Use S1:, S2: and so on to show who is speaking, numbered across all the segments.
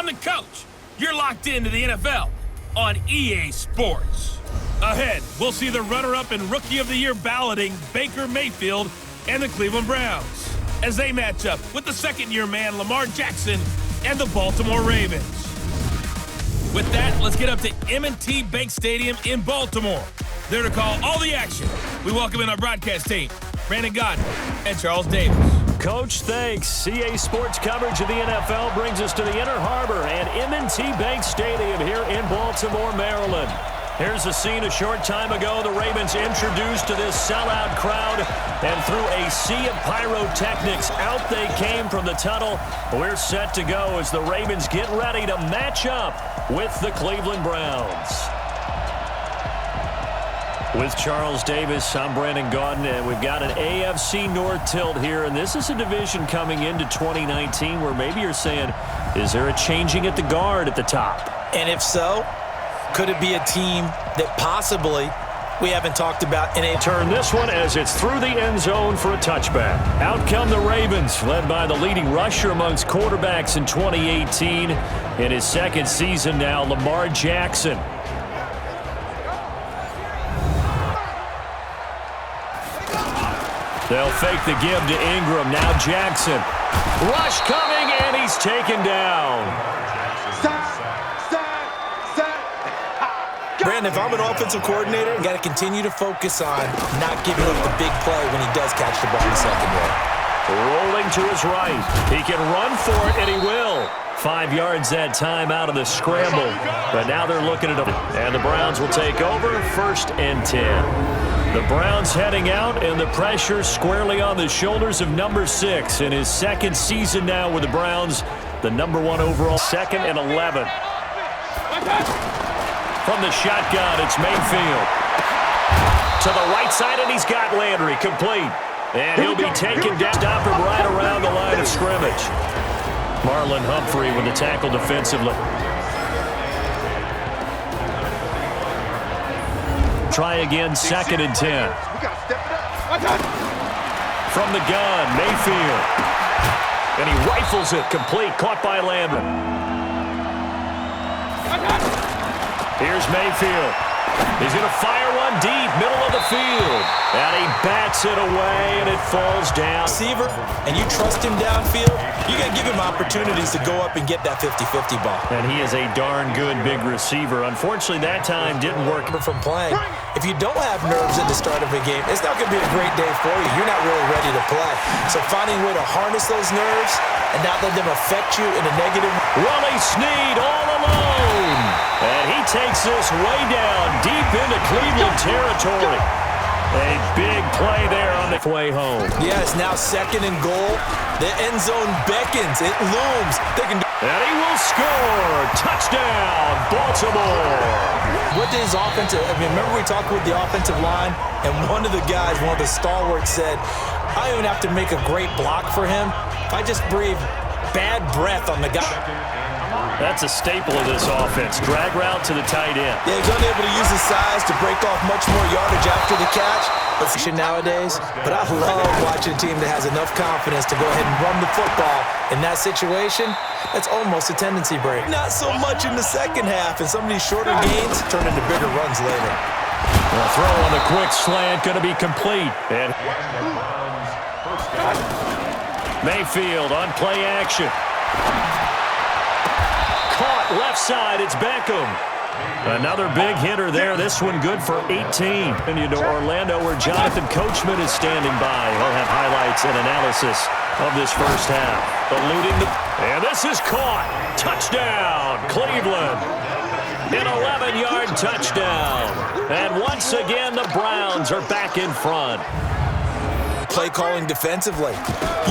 S1: I'm the coach. You're locked into the NFL on EA Sports. Ahead, we'll see the runner-up and Rookie of the Year balloting Baker Mayfield and the Cleveland Browns as they match up with the second-year man Lamar Jackson and the Baltimore Ravens. With that, let's get up to M&T Bank Stadium in Baltimore. There to call all the action, we welcome in our broadcast team, Brandon Godden and Charles Davis.
S2: Coach, thanks. CA Sports coverage of the NFL brings us to the Inner Harbor and M&T Bank Stadium here in Baltimore, Maryland. Here's a scene a short time ago. The Ravens introduced to this sellout crowd, and through a sea of pyrotechnics, out they came from the tunnel. We're set to go as the Ravens get ready to match up with the Cleveland Browns. With Charles Davis, I'm Brandon Godden, and we've got an AFC North tilt here, and this is a division coming into 2019 where maybe you're saying, is there a changing at the guard at the top?
S3: And if so, could it be a team that possibly we haven't talked about in a
S2: turn this one as it's through the end zone for a touchback. Out come the Ravens, led by the leading rusher amongst quarterbacks in 2018. In his second season now, Lamar Jackson. They'll fake the give to Ingram. Now Jackson. Rush coming, and he's taken down.
S3: Brandon, if I'm an offensive coordinator, you got to continue to focus on not giving up the big play when he does catch the ball in the secondary.
S2: Rolling to his right. He can run for it, and he will. 5 yards that time out of the scramble. But now they're looking at him. And the Browns will take over, 1st and 10. The Browns heading out, and the pressure squarely on the shoulders of number 6 in his second season now with the Browns, the number 1 overall, 2nd and 11. From the shotgun, it's Mayfield. To the right side, and he's got Landry complete. And he'll be taken down, stop him right around the line of scrimmage. Marlon Humphrey with the tackle defensively. Try again, 2nd and 10. From the gun, Mayfield. And he rifles it, complete, caught by Landry. Here's Mayfield. He's going to fire one deep, middle of the field. And he bats it away, and it falls down.
S3: Receiver, and you trust him downfield, you got to give him opportunities to go up and get that 50-50 ball.
S2: And he is a darn good big receiver. Unfortunately, that time didn't work.
S3: From playing, if you don't have nerves at the start of a game, it's not going to be a great day for you. You're not really ready to play. So finding a way to harness those nerves and not let them affect you in a negative.
S2: Willie Snead all alone. And he takes this way down deep into Cleveland territory. A big play there on the way home.
S3: Yeah, it's now 2nd and goal. The end zone beckons. It looms. They can.
S2: And he will score. Touchdown, Baltimore.
S3: What did his offensive? I mean, remember we talked with the offensive line, and one of the guys, one of the stalwarts, said, "I don't even have to make a great block for him. I just breathe bad breath on the guy."
S2: That's a staple of this offense. Drag route to the tight end.
S3: Yeah, he's unable to use his size to break off much more yardage after the catch. Nowadays, but I love watching a team that has enough confidence to go ahead and run the football. In that situation, that's almost a tendency break. Not so much in the second half, and some of these shorter gains turn into bigger runs later.
S2: The throw on the quick slant going to be complete. And Mayfield on play action. Caught left side, it's Beckham. Another big hitter there. This one good for 18. Into Orlando, where Jonathan Coachman is standing by. He'll have highlights and analysis of this first half. Eluding the... And this is caught. Touchdown, Cleveland. An 11-yard touchdown. And once again, the Browns are back in front.
S3: Play calling defensively.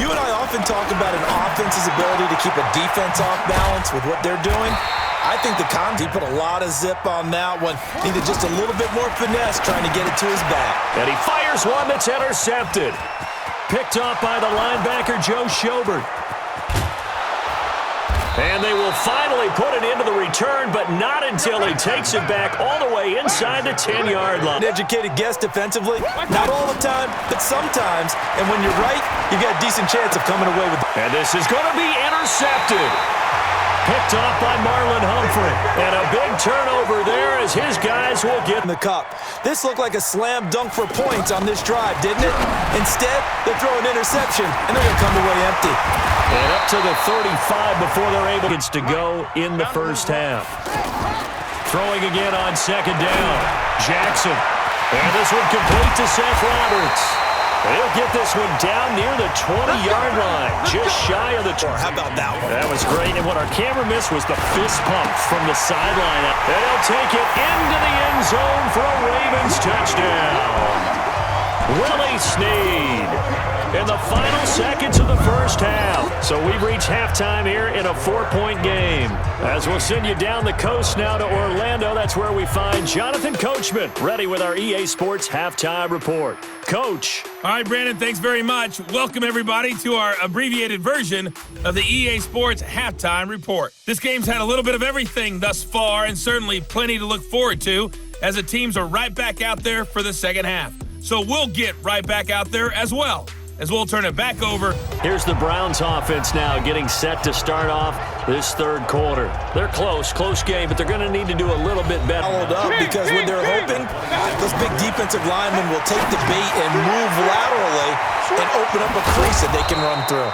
S3: You and I often talk about an offense's ability to keep a defense off balance with what they're doing. I think the Conti put a lot of zip on that one. Needed just a little bit more finesse trying to get it to his back.
S2: And he fires one that's intercepted. Picked off by the linebacker, Joe Schobert. And they will finally put it into the return, but not until he takes it back all the way inside the 10-yard line.
S3: An educated guess defensively, not all the time, but sometimes. And when you're right, you've got a decent chance of coming away with it.
S2: And this is going to be intercepted. Picked off by Marlon Humphrey. And a big turnover there as his guys will get
S3: in the cup. This looked like a slam dunk for points on this drive, didn't it? Instead, they throw an interception, and they're going to come away empty.
S2: And up to the 35 before they're able to go in the first half. Throwing again on second down. Jackson. And this one complete to Seth Roberts. He'll get this one down near the 20-yard line, just shy of the 20.
S3: How about that one?
S2: That was great, and what our camera missed was the fist pump from the sideline. And he'll take it into the end zone for a Ravens touchdown. Willie Snead in the final seconds of the first half. So we've reached halftime here in a 4-point game. As we'll send you down the coast now to Orlando, that's where we find Jonathan Coachman ready with our EA Sports Halftime Report. Coach.
S1: All right, Brandon, thanks very much. Welcome, everybody, to our abbreviated version of the EA Sports Halftime Report. This game's had a little bit of everything thus far, and certainly plenty to look forward to, as the teams are right back out there for the second half. So we'll get right back out there as well, as we'll turn it back over.
S2: Here's the Browns offense now getting set to start off this third quarter. They're close game, but they're going to need to do a little bit better.
S3: Followed up because when they're hoping, those big defensive linemen will take the bait and move laterally and open up a crease that they can run through.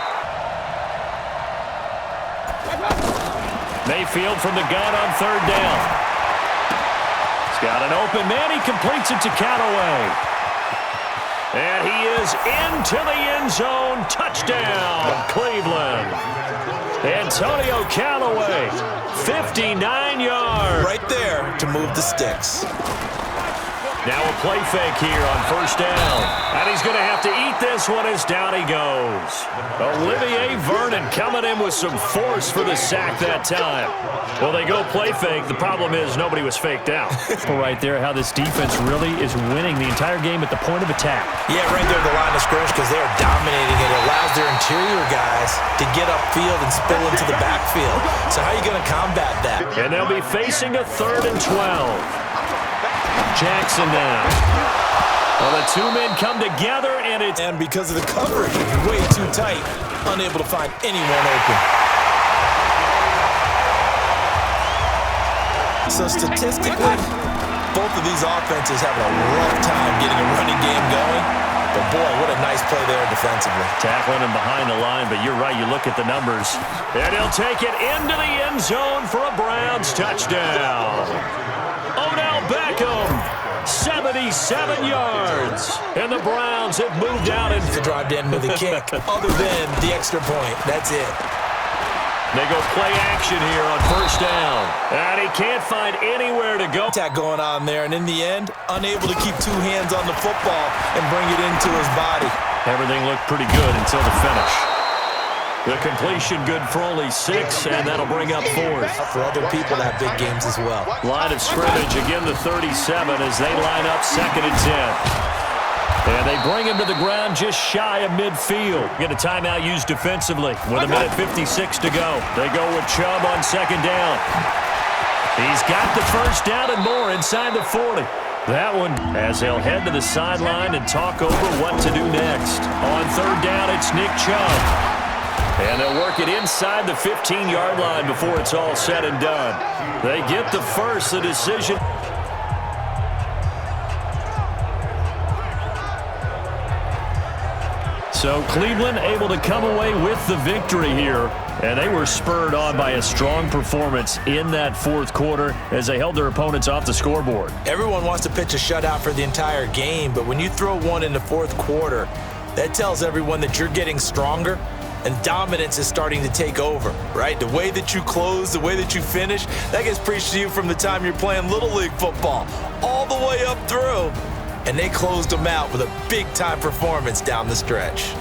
S2: Mayfield from the gun on third down. He's got an open man. He completes it to Callaway. And he is into the end zone. Touchdown, Cleveland. Antonio Callaway, 59 yards.
S3: Right there to move the sticks.
S2: Now a play fake here on first down. And he's going to have to eat this one as down he goes. Olivier Vernon coming in with some force for the sack that time. Well, they go play fake. The problem is nobody was faked out. Right there, how this defense really is winning the entire game at the point of attack.
S3: Yeah, right there at the line of scrimmage because they are dominating it. It allows their interior guys to get upfield and spill into the backfield. So how are you going to combat that?
S2: And they'll be facing a 3rd and 12. Jackson now. Well, the two men come together, and it's...
S3: And because of the coverage, way too tight, unable to find anyone open. So statistically, both of these offenses having a rough time getting a running game going. But boy, what a nice play there defensively.
S2: Tackling him behind the line, but you're right, you look at the numbers. And he'll take it into the end zone for a Browns touchdown. Odell Beckham, 77 yards. And the Browns have moved out.
S3: To drive in with a kick, other than the extra point. That's it.
S2: They go play action here on first down. And he can't find anywhere to go.
S3: Attack going on there, and in the end, unable to keep two hands on the football and bring it into his body.
S2: Everything looked pretty good until the finish. The completion good for only 6, and that'll bring up 4th.
S3: For other people to have big games as well.
S2: Line of scrimmage, again the 37 as they line up 2nd and 10. And they bring him to the ground just shy of midfield. Get a timeout used defensively with 1:56 to go. They go with Chubb on 2nd down. He's got the first down and more inside the 40. That one as they'll head to the sideline and talk over what to do next. On 3rd down, it's Nick Chubb. And they'll work it inside the 15-yard line before it's all said and done. They get the first, the decision. So Cleveland able to come away with the victory here. And they were spurred on by a strong performance in that 4th quarter as they held their opponents off the scoreboard.
S3: Everyone wants to pitch a shutout for the entire game, but when you throw one in the 4th quarter, that tells everyone that you're getting stronger and dominance is starting to take over, right? The way that you close, the way that you finish, that gets preached to you from the time you're playing Little League football all the way up through. And they closed them out with a big-time performance down the stretch.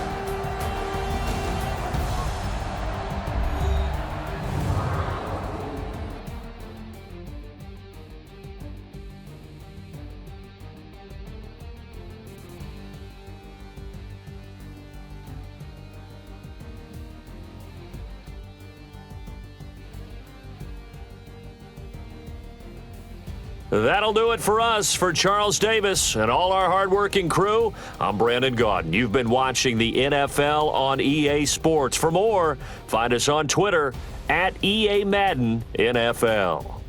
S2: That'll do it for us. For Charles Davis and all our hardworking crew, I'm Brandon Gaudin. You've been watching the NFL on EA Sports. For more, find us on Twitter at EA Madden NFL.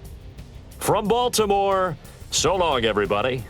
S2: From Baltimore, so long, everybody.